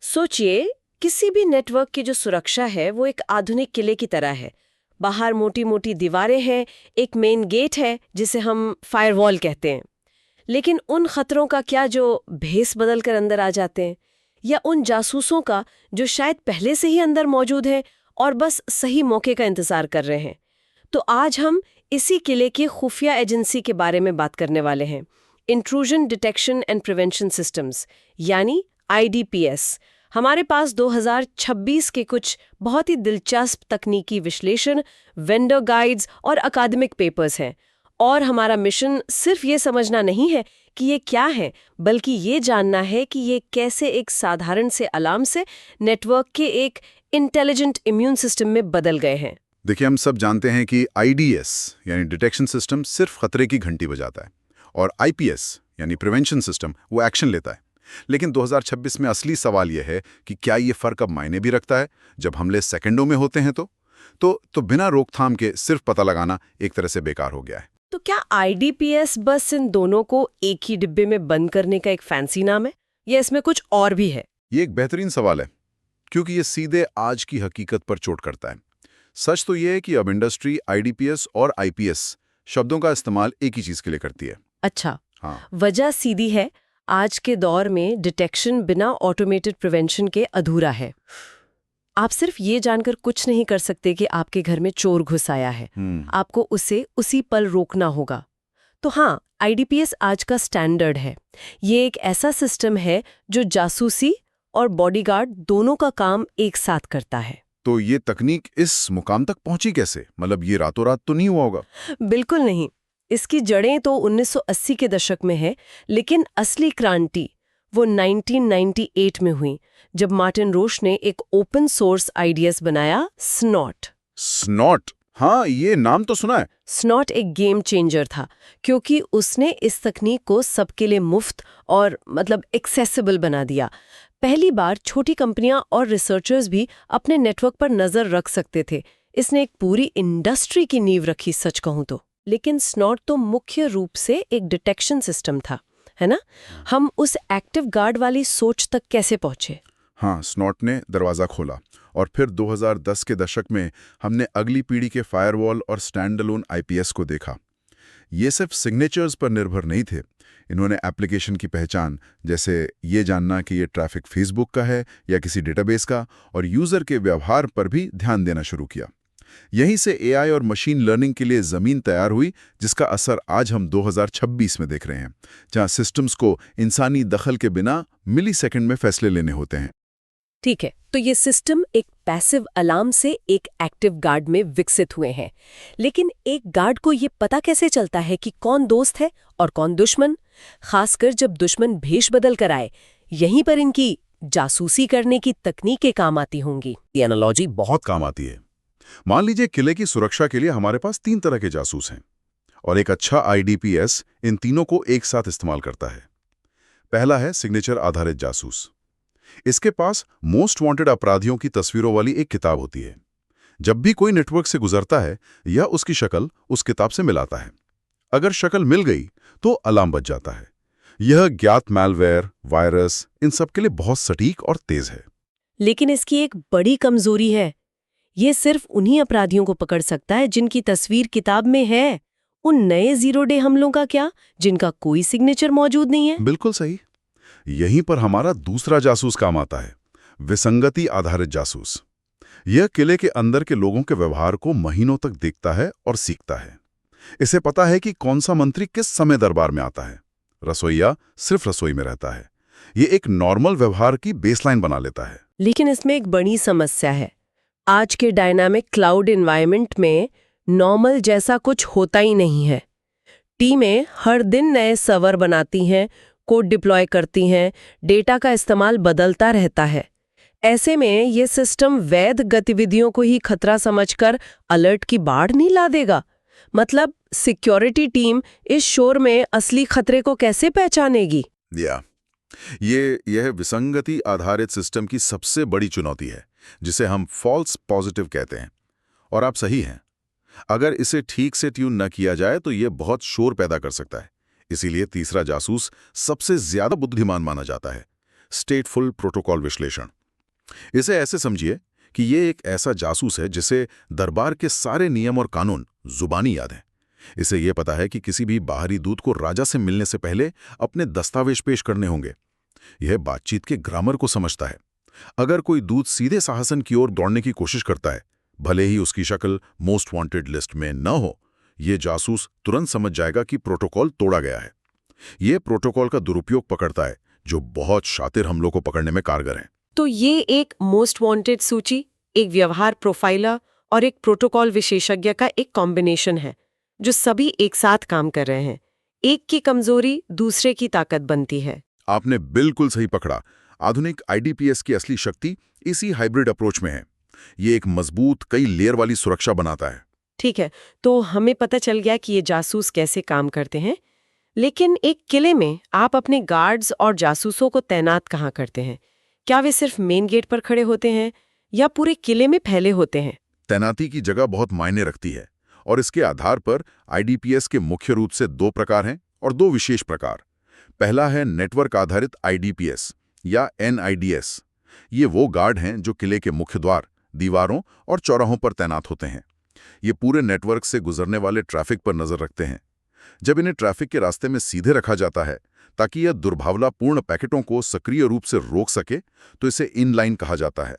सोचिए, किसी भी नेटवर्क की जो सुरक्षा है वो एक आधुनिक किले की तरह है। बाहर मोटी मोटी दीवारें हैं, एक मेन गेट है जिसे हम फायरवॉल कहते हैं। लेकिन उन खतरों का क्या जो भेस बदल कर अंदर आ जाते हैं, या उन जासूसों का जो शायद पहले से ही अंदर मौजूद है और बस सही मौके का इंतजार कर रहे हैं। तो आज हम इसी किले की खुफिया एजेंसी के बारे में बात करने वाले हैं, intrusion detection and prevention systems, यानी IDPS। हमारे पास 2026 के कुछ बहुत ही दिलचस्प तकनीकी विश्लेषण, वेंडर गाइड्स और अकादमिक पेपर्स हैं। और हमारा मिशन सिर्फ ये समझना नहीं है कि ये क्या है, बल्कि ये जानना है कि ये कैसे एक साधारण से अलार्म से नेटवर्क के एक इंटेलिजेंट इम्यून सिस्टम में बदल गए हैं। देखिए, हम सब जानते हैं कि IDS यानी डिटेक्शन सिस्टम सिर्फ खतरे की घंटी बजाता है और IPS यानी प्रिवेंशन सिस्टम वो एक्शन लेता है। लेकिन 2026 में असली सवाल यह है कि क्या ये फर्क अब मायने भी रखता है जब हमले सेकंडों में होते हैं तो बिना रोकथाम के सिर्फ पता लगाना एक तरह से बेकार हो गया है। तो क्या IDPS बस इन दोनों को एक ही डिब्बे में बंद करने का एक फैंसी नाम है, या इसमें कुछ और भी है? ये एक बेहतरीन सवाल है, क्योंकि ये सीधे आज की हकीकत पर चोट करता है। सच तो ये है कि अब इंडस्ट्री IDPS और IPS शब्दों का इस्तेमाल एक ही चीज के लिए करती है। अच्छा, हाँ, वजह सीधी है, आज के दौर में डिटेक्शन बिना ऑटोमेटेड प्रिवेंशन के अधूरा है। आप सिर्फ ये जानकर कुछ नहीं कर सकते कि आपके घर में चोर घुस आया है। आपको उसे उसी पल रोकना होगा। तो हाँ, IDPS आज का स्टैंडर्ड है। ये एक ऐसा सिस्टम है जो जासूसी और बॉडीगार्ड दोनों का काम एक साथ करता है। तो ये तकनीक इस मुकाम तक पहुंची कैसे? मतलब ये रातों रात तो नहीं हुआ होगा? बिल्कुल नहीं। इसकी जड़ें तो 1980 के दशक में है, लेकिन असली क्रांति वो 1998 में हुई, जब मार्टिन रोश ने एक ओपन सोर्स IDS बनाया, स्नॉट। स्नॉट? हाँ, ये नाम तो सुना है। स्नॉट एक गेम चेंजर था, क्योंकि उसने इस तकनीक को सबके लिए मुफ्त और एक्सेसिबल बना दिया। पहली बार छोटी कंपनियां और रिसर्चर्स भी अपने नेटवर्क पर नजर रख सकते थे। इसने एक पूरी इंडस्ट्री की नींव रखी, सच कहूं तो। लेकिन स्नॉट तो मुख्य रूप से एक डिटेक्शन सिस्टम था, है ना? हम उस एक्टिव गार्ड वाली सोच तक कैसे पहुंचे? हाँ, स्नॉट ने दरवाज़ा खोला और फिर 2010 के दशक में हमने अगली पीढ़ी के फायरवॉल और स्टैंडअलोन IPS को देखा। ये सिर्फ सिग्नेचर्स पर निर्भर नहीं थे। इन्होंने एप्लीकेशन की पहचान, जैसे ये जानना कि ये ट्रैफिक फेसबुक का है या किसी डेटाबेस का, और यूज़र के व्यवहार पर भी ध्यान देना शुरू किया। यहीं से AI और मशीन लर्निंग के लिए ज़मीन तैयार हुई, जिसका असर आज हम 2026 में देख रहे हैं, जहां सिस्टम्स को इंसानी दखल के बिना मिलीसेकंड में फैसले लेने होते हैं। ठीक है, तो ये सिस्टम एक पैसिव अलार्म से एक एक्टिव गार्ड में विकसित हुए हैं। लेकिन एक गार्ड को ये पता कैसे चलता है कि कौन दोस्त है और कौन दुश्मन? खासकर जब दुश्मन भेष बदल कर आए, यहीं पर इनकी जासूसी करने की तकनीकें काम आती होंगी। ये एनालॉजी बहुत काम आती है। मान लीजिए किले की सुरक्षा के लिए हमारे पास 3 तरह के जासूस हैं, और एक अच्छा IDPS इन तीनों को एक साथ इस्तेमाल करता है। पहला है सिग्नेचर आधारित जासूस। इसके पास मोस्ट वांटेड अपराधियों की तस्वीरों वाली एक किताब होती है। जब भी कोई नेटवर्क से गुजरता है या उसकी शक्ल उस किताब से मिलाता है, अगर शक्ल मिल गई तो अलार्म बज जाता है। यह ज्ञात मैलवेयर, वायरस, इन सब के लिए बहुत सटीक और तेज है। लेकिन इसकी एक बड़ी कमजोरी है। ये सिर्फ उन्हीं अपराधियों को पकड़ सकता है जिनकी तस्वीर किताब में है। उन नए जीरो डे हमलों का क्या, जिनका कोई सिग्नेचर मौजूद नहीं है? बिल्कुल सही। यहीं पर हमारा दूसरा जासूस काम आता है, विसंगति आधारित जासूस। यह किले के अंदर के लोगों के व्यवहार को महीनों तक देखता है और सीखता है। इसे पता है कि कौन सा मंत्री किस समय दरबार में आता है, रसोइया सिर्फ रसोई में रहता है। ये एक नॉर्मल व्यवहार की बेसलाइन बना लेता है। लेकिन इसमें एक बड़ी समस्या है। आज के डायनामिक क्लाउड एनवायरनमेंट में नॉर्मल जैसा कुछ होता ही नहीं है। टीमें हर दिन नए सर्वर बनाती हैं, कोड डिप्लॉय करती हैं, डेटा का इस्तेमाल बदलता रहता है। ऐसे में ये सिस्टम वैध गतिविधियों को ही खतरा समझकर अलर्ट की बाढ़ नहीं ला देगा? सिक्योरिटी टीम इस शोर में असली खतरे को कैसे पहचानेगी? यह विसंगति आधारित सिस्टम की सबसे बड़ी चुनौती है, जिसे हम फॉल्स पॉजिटिव कहते हैं। और आप सही हैं, अगर इसे ठीक से ट्यून न किया जाए तो यह बहुत शोर पैदा कर सकता है। इसीलिए तीसरा जासूस सबसे ज्यादा बुद्धिमान माना जाता है, स्टेटफुल प्रोटोकॉल विश्लेषण। इसे ऐसे समझिए कि ये एक ऐसा जासूस है जिसे दरबार के सारे नियम और कानून जुबानी याद हैं। इसे ये पता है कि किसी भी बाहरी दूत को राजा से मिलने से पहले अपने दस्तावेज पेश करने होंगे। यह बातचीत के ग्रामर को समझता है। अगर कोई दूत सीधे शासन की ओर दौड़ने की कोशिश करता है, भले ही उसकी शक्ल मोस्ट वांटेड लिस्ट में न हो, ये जासूस तुरंत समझ जाएगा कि प्रोटोकॉल तोड़ा गया है। ये प्रोटोकॉल का दुरुपयोग पकड़ता है, जो बहुत शातिर हमलों को पकड़ने में कारगर है। तो ये एक मोस्ट वांटेड सूची, एक व्यवहार प्रोफाइलर और एक प्रोटोकॉल विशेषज्ञ का एक कॉम्बिनेशन है, जो सभी एक साथ काम कर रहे हैं। एक की कमजोरी दूसरे की ताकत बनती है। आपने बिल्कुल सही पकड़ा। आधुनिक आईडीपीएस की असली शक्ति इसी हाइब्रिड अप्रोच में है। ये एक मजबूत कई लेयर वाली सुरक्षा बनाता है। ठीक है, तो हमें पता चल गया कि ये जासूस कैसे काम करते हैं। लेकिन एक किले में आप अपने गार्ड्स और जासूसों को तैनात कहाँ करते हैं? क्या वे सिर्फ मेन गेट पर खड़े होते हैं या पूरे किले में फैले होते हैं? तैनाती की जगह बहुत मायने रखती है, और इसके आधार पर आईडीपीएस के मुख्य रूप से 2 प्रकार हैं और 2 विशेष प्रकार। पहला है नेटवर्क आधारित आईडीपीएस या एनआईडीएस। ये वो गार्ड हैं जो किले के मुख्य द्वार, दीवारों और चौराहों पर तैनात होते हैं। ये पूरे नेटवर्क से गुजरने वाले ट्रैफिक पर नजर रखते हैं। जब इन्हें ट्रैफिक के रास्ते में सीधे रखा जाता है ताकि यह दुर्भावनापूर्ण पैकेटों को सक्रिय रूप से रोक सके, तो इसे इनलाइन कहा जाता है।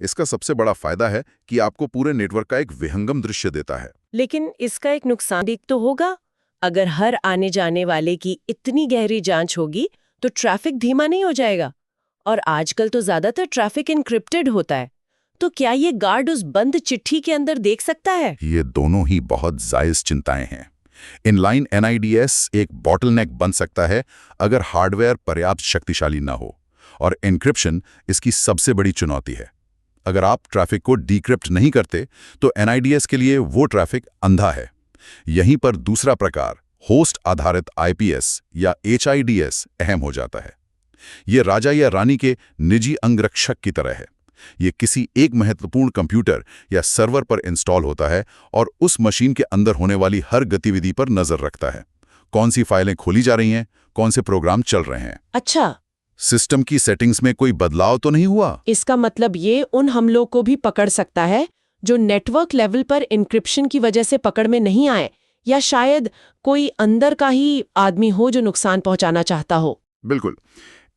इसका सबसे बड़ा फायदा है कि आपको पूरे नेटवर्क का एक विहंगम दृश्य देता है। लेकिन इसका एक नुकसान भी तो होगा। अगर हर आने जाने वाले की इतनी गहरी जांच होगी तो ट्रैफिक धीमा नहीं हो जाएगा। और आजकल तो ज्यादातर ट्रैफिक एन्क्रिप्टेड होता है। तो क्या ये गार्ड उस बंद चिट्ठी के अंदर देख सकता है? ये दोनों ही बहुत जायज चिंताएं हैं। इनलाइन एनआईडीएस एक बॉटलनेक बन सकता है अगर हार्डवेयर पर्याप्त शक्तिशाली न हो, और एन्क्रिप्शन इसकी सबसे बड़ी चुनौती है। अगर आप ट्रैफिक को डिक्रिप्ट नहीं करते तो एनआईडीएस के लिए वो ट्रैफिक अंधा है। यहीं पर दूसरा प्रकार, होस्ट आधारित आईपीएस या एचआईडीएस, अहम हो जाता है। ये राजा या रानी के निजी अंगरक्षक की तरह है। ये किसी एक महत्वपूर्ण कंप्यूटर या सर्वर पर इंस्टॉल होता है और उस मशीन के अंदर होने वाली हर गतिविधि पर नजर रखता है। कौन सी फाइलें खोली जा रही हैं, कौन से प्रोग्राम चल रहे हैं। अच्छा, सिस्टम की सेटिंग्स में कोई बदलाव तो नहीं हुआ। इसका मतलब ये उन हमलों को भी पकड़ सकता है जो नेटवर्क लेवल पर इंक्रिप्शन की वजह से पकड़ में नहीं आए, या शायद कोई अंदर का ही आदमी हो जो नुकसान पहुंचाना चाहता हो। बिल्कुल।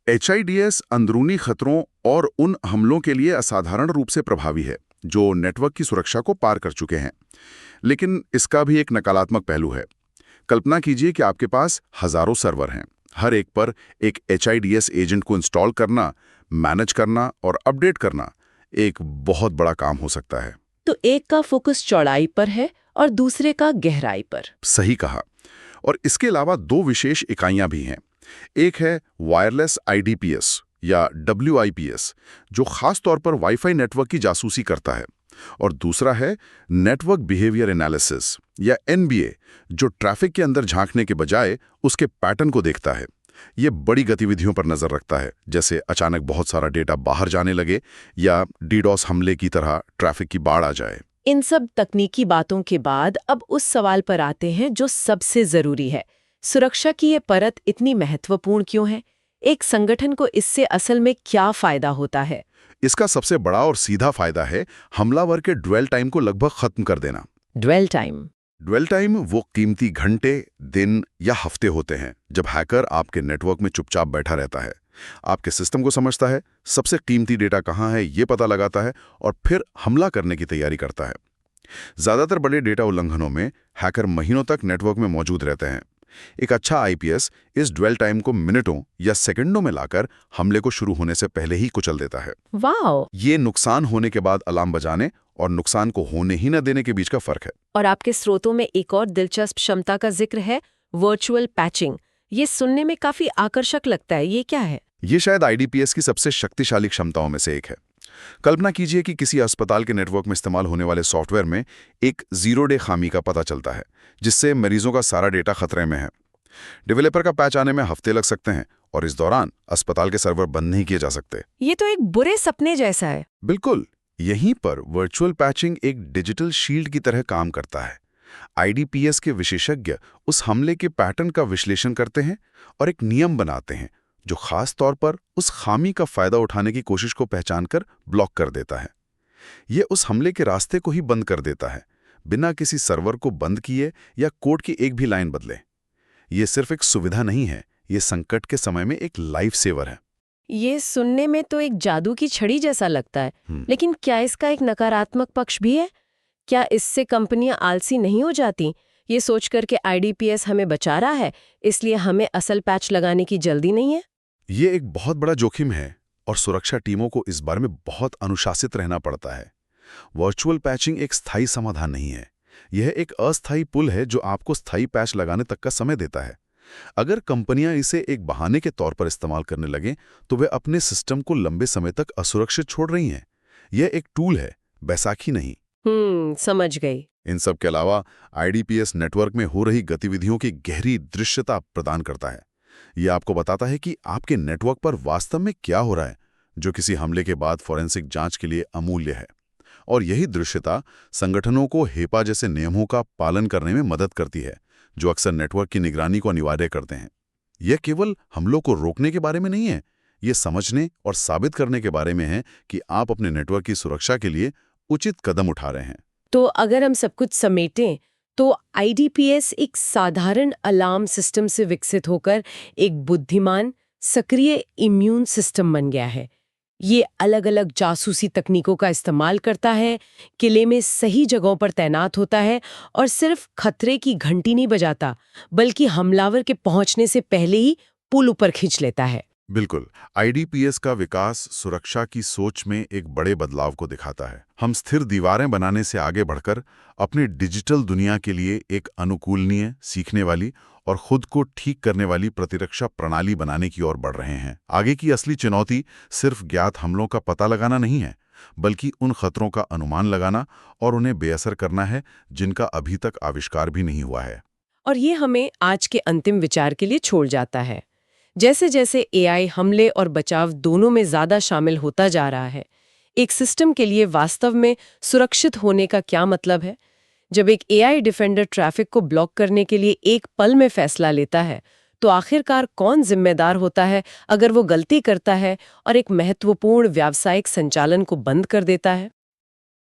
एचआईडीएस अंदरूनी खतरों और उन हमलों के लिए असाधारण रूप से प्रभावी है जो नेटवर्क की सुरक्षा को पार कर चुके हैं। लेकिन इसका भी एक नकारात्मक पहलू है। कल्पना कीजिए कि आपके पास हजारों सर्वर हैं। हर एक पर एक एचआईडीएस एजेंट को इंस्टॉल करना, मैनेज करना और अपडेट करना एक बहुत बड़ा काम हो सकता है। तो एक का फोकस चौड़ाई पर है और दूसरे का गहराई पर। सही कहा। और इसके अलावा 2 विशेष इकाइयां भी हैं। एक है वायरलेस आईडीपीएस या डब्ल्यूआईपीएस, जो खास तौर पर वाईफाई नेटवर्क की जासूसी करता है, और दूसरा है नेटवर्क बिहेवियर एनालिसिस या एनबीए, जो ट्रैफिक के अंदर झांकने के बजाय उसके पैटर्न को देखता है। ये बड़ी गतिविधियों पर नजर रखता है, जैसे अचानक बहुत सारा डेटा बाहर जाने लगे या डीडोस हमले की तरह ट्रैफिक की बाढ़ आ जाए। इन सब तकनीकी बातों के बाद अब उस सवाल पर आते हैं जो सबसे जरूरी है। सुरक्षा की ये परत इतनी महत्वपूर्ण क्यों है? एक संगठन को इससे असल में क्या फायदा होता है? इसका सबसे बड़ा और सीधा फायदा है हमलावर के ड्वेल टाइम को लगभग खत्म कर देना। Dwell time? ड्वेल टाइम वो कीमती घंटे, दिन या हफ्ते होते हैं जब हैकर आपके नेटवर्क में चुपचाप बैठा रहता है, आपके सिस्टम को समझता है, सबसे कीमती डेटा कहाँ है ये पता लगाता है और फिर हमला करने की तैयारी करता है। ज्यादातर बड़े डेटा उल्लंघनों में हैकर महीनों तक नेटवर्क में मौजूद रहते हैं। एक अच्छा आईपीएस इस ड्वेल टाइम को मिनटों या सेकंडों में लाकर हमले को शुरू होने से पहले ही कुचल देता है। वाओ! ये नुकसान होने के बाद अलार्म बजाने और नुकसान को होने ही न देने के बीच का फर्क है। और आपके स्रोतों में एक और दिलचस्प क्षमता का जिक्र है, वर्चुअल पैचिंग। ये सुनने में काफी आकर्षक लगता है, ये क्या है? ये शायद आईडीपीएस की सबसे शक्तिशाली क्षमताओं में से एक है। कल्पना कीजिए कि किसी अस्पताल के नेटवर्क में इस्तेमाल होने वाले सॉफ्टवेयर में एक 0 डे खामी का पता चलता है, जिससे मरीजों का सारा डेटा खतरे में है। डेवलपर का पैच आने में हफ्ते लग सकते हैं और इस दौरान अस्पताल के सर्वर बंद नहीं किए जा सकते। ये तो एक बुरे सपने जैसा है। बिल्कुल। यहीं पर वर्चुअल पैचिंग एक डिजिटल शील्ड की तरह काम करता है। आईडीपीएस के विशेषज्ञ उस हमले के पैटर्न का विश्लेषण करते हैं और एक नियम बनाते हैं जो खास तौर पर उस खामी का फायदा उठाने की कोशिश को पहचानकर ब्लॉक कर देता है। ये उस हमले के रास्ते को ही बंद कर देता है, बिना किसी सर्वर को बंद किए या कोड की एक भी लाइन बदले। ये सिर्फ एक सुविधा नहीं है, ये संकट के समय में एक लाइफ सेवर है। ये सुनने में तो एक जादू की छड़ी जैसा लगता है, हम्म। लेकिन क्या इसका एक नकारात्मक पक्ष भी है? क्या इससे कंपनियां आलसी नहीं हो जाती, ये सोचकर के आईडीपीएस हमें बचा रहा है, इसलिए हमें असल पैच लगाने की जल्दी नहीं है? ये एक बहुत बड़ा जोखिम है और सुरक्षा टीमों को इस बारे में बहुत अनुशासित रहना पड़ता है। वर्चुअल पैचिंग एक स्थायी समाधान नहीं है, यह एक अस्थायी पुल है जो आपको स्थायी पैच लगाने तक का समय देता है। अगर कंपनियां इसे एक बहाने के तौर पर इस्तेमाल करने लगें तो वे अपने सिस्टम को लंबे समय तक असुरक्षित छोड़ रही हैं। यह एक टूल है, बैसाखी नहीं। समझ गई। इन सब के अलावा आईडीपीएस नेटवर्क में हो रही गतिविधियों की गहरी दृश्यता प्रदान करता है। यह आपको बताता है कि आपके नेटवर्क पर वास्तव में क्या हो रहा है, जो किसी हमले के बाद फॉरेंसिक जांच के लिए अमूल्य है। और यही दृश्यता संगठनों को हेपा जैसे नियमों का पालन करने में मदद करती है, जो अक्सर नेटवर्क की निगरानी को अनिवार्य करते हैं। यह केवल हमलों को रोकने के बारे में नहीं है, यह समझने और साबित करने के बारे में है कि आप अपने नेटवर्क की सुरक्षा के लिए उचित कदम उठा रहे हैं। तो अगर हम सब कुछ समेटें तो आईडीपीएस एक साधारण अलार्म सिस्टम से विकसित होकर एक बुद्धिमान, सक्रिय इम्यून सिस्टम बन गया है। ये अलग अलग जासूसी तकनीकों का इस्तेमाल करता है, किले में सही जगहों पर तैनात होता है और सिर्फ खतरे की घंटी नहीं बजाता, बल्कि हमलावर के पहुंचने से पहले ही पुल ऊपर खींच लेता है। बिल्कुल, आईडीपीएस का विकास सुरक्षा की सोच में एक बड़े बदलाव को दिखाता है। हम स्थिर दीवारें बनाने से आगे बढ़कर अपनी डिजिटल दुनिया के लिए एक अनुकूलनीय, सीखने वाली और खुद को ठीक करने वाली प्रतिरक्षा प्रणाली बनाने की ओर बढ़ रहे हैं। आगे की असली चुनौती सिर्फ ज्ञात हमलों का पता लगाना नहीं है, बल्कि उन खतरों का अनुमान लगाना और उन्हें बेअसर करना है जिनका अभी तक आविष्कार भी नहीं हुआ है। और ये हमें आज के अंतिम विचार के लिए छोड़ जाता है। जैसे जैसे एआई हमले और बचाव दोनों में ज्यादा शामिल होता जा रहा है, एक सिस्टम के लिए वास्तव में सुरक्षित होने का क्या मतलब है? जब एक एआई डिफेंडर ट्रैफिक को ब्लॉक करने के लिए एक पल में फैसला लेता है, तो आखिरकार कौन जिम्मेदार होता है अगर वो गलती करता है और एक महत्वपूर्ण व्यावसायिक संचालन को बंद कर देता है?